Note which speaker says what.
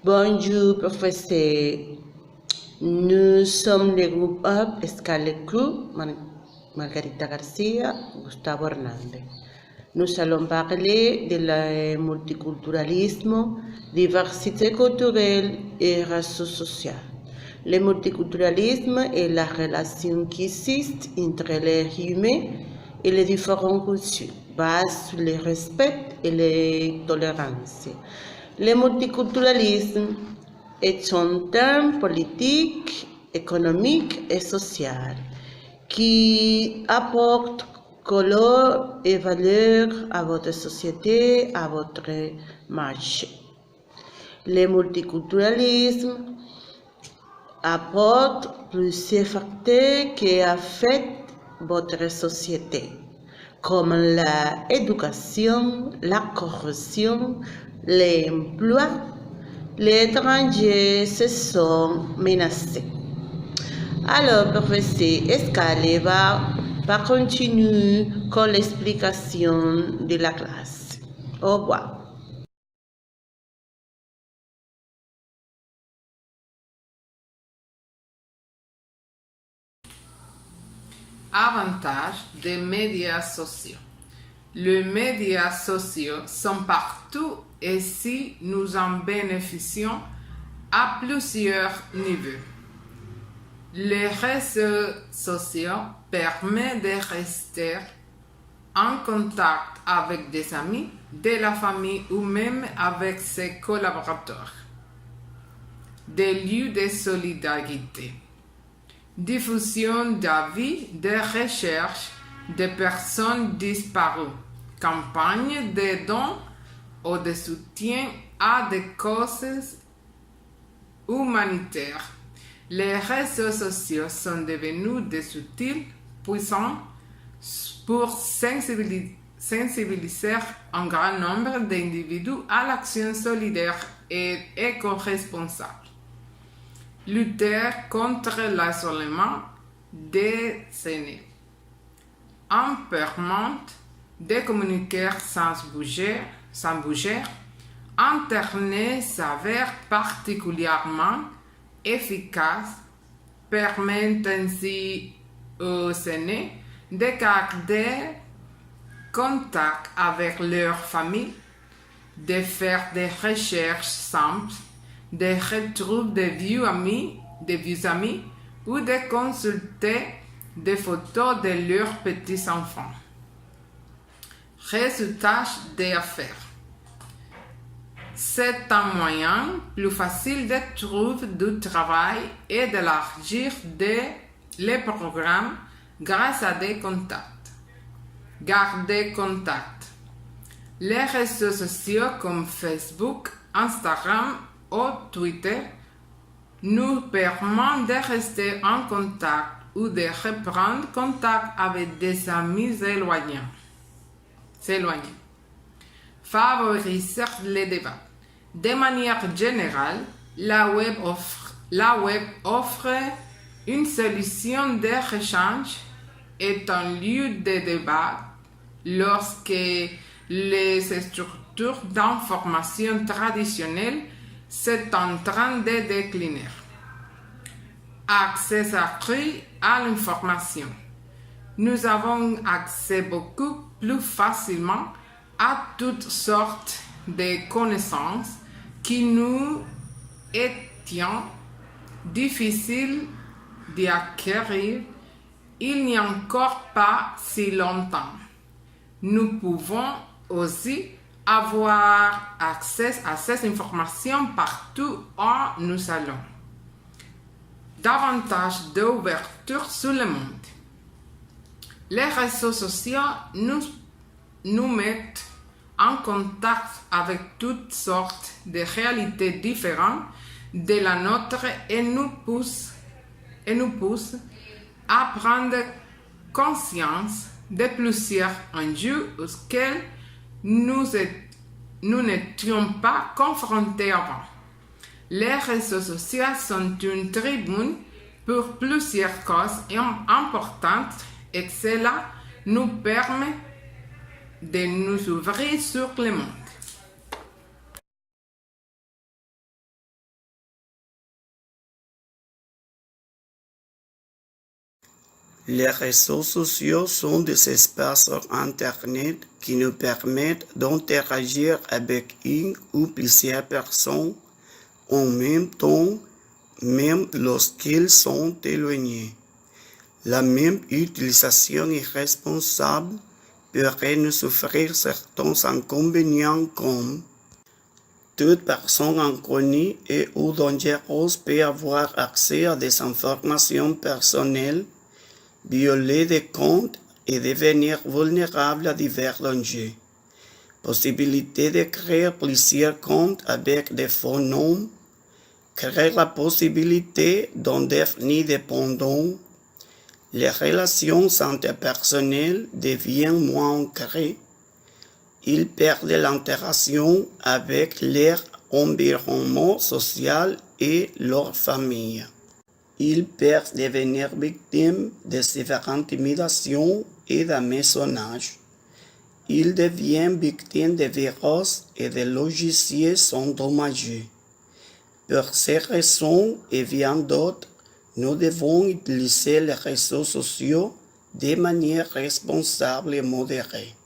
Speaker 1: Bonjour, professeur. Nous sommes le groupe Up, Escale Crew, Margarita Garcia, Gustavo Hernandez. Nous allons parler de multiculturalisme, diversité culturelle et réseau social. Le multiculturalisme est la relation qui existe entre les humains et les différentes cultures, basée sur le respect et la tolérance. Le multiculturalisme est un terme politique, économique et social qui apporte couleur et valeur à votre société, à votre marché. Le multiculturalisme apporte plusieurs facteurs qui affectent votre société, comme l'éducation, la corruption, l'emploi. Les étrangers se sont menacés. Alors, professeur Escale va continuer con l'explication de la classe. Au revoir.
Speaker 2: Avantages des médias sociaux. Les médias sociaux sont partout et si nous en bénéficions à plusieurs niveaux. Les réseaux sociaux permettent de rester en contact avec des amis, de la famille ou même avec ses collaborateurs. Des lieux de solidarité. Diffusion d'avis, de recherches de personnes disparues, campagnes de dons ou de soutien à des causes humanitaires. Les réseaux sociaux sont devenus des outils puissants pour sensibiliser un grand nombre d'individus à l'action solidaire et éco-responsable. Lutter contre l'isolement des aînés. En permettant de communiquer sans bouger, Internet s'avère particulièrement efficace, permettant ainsi aux aînés de garder contact avec leur famille, de faire des recherches simples, de retrouver de vieux amis ou de consulter des photos de leurs petits-enfants. Résultats d'affaires. C'est un moyen plus facile de trouver du travail et d'élargir les programmes grâce à des contacts. Garder contact. Les réseaux sociaux comme Facebook, Instagram ou Twitter nous permettent de rester en contact ou de reprendre contact avec des amis éloignés. Favoriser les débats. De manière générale, la web offre une solution de rechange et un lieu de débat lorsque les structures d'information traditionnelles sont en train de décliner. Accès accru à l'information. Nous avons accès beaucoup plus facilement à toutes sortes de connaissances qui nous étaient difficiles d'acquérir il n'y a encore pas si longtemps. Nous pouvons aussi avoir accès à ces informations partout où nous allons. Davantage d'ouverture sur le monde. Les réseaux sociaux nous mettent en contact avec toutes sortes de réalités différentes de la nôtre et nous poussent à prendre conscience de plusieurs enjeux auxquels nous n'étions pas confrontés avant. Les réseaux sociaux sont une tribune pour plusieurs causes importantes et cela nous permet de nous ouvrir sur le monde.
Speaker 3: Les réseaux sociaux sont des espaces sur Internet qui nous permettent d'interagir avec une ou plusieurs personnes en même temps, même lorsqu'ils sont éloignés. La même utilisation irresponsable pourrait nous offrir certains inconvénients comme toute personne inconnue et ou dangereuse peut avoir accès à des informations personnelles, violer des comptes et devenir vulnérable à divers dangers. Possibilité de créer plusieurs comptes avec des faux noms, créer la possibilité d'en devenir dépendant. Les relations interpersonnelles deviennent moins ancrées. Ils perdent l'interaction avec leur environnement social et leur famille. Ils peuvent devenir victimes de sévères intimidations et d'hameçonnage. Ils deviennent victimes de virus et de logiciels endommagés. Pour ces raisons et bien d'autres, nous devons utiliser les réseaux sociaux de manière responsable et modérée.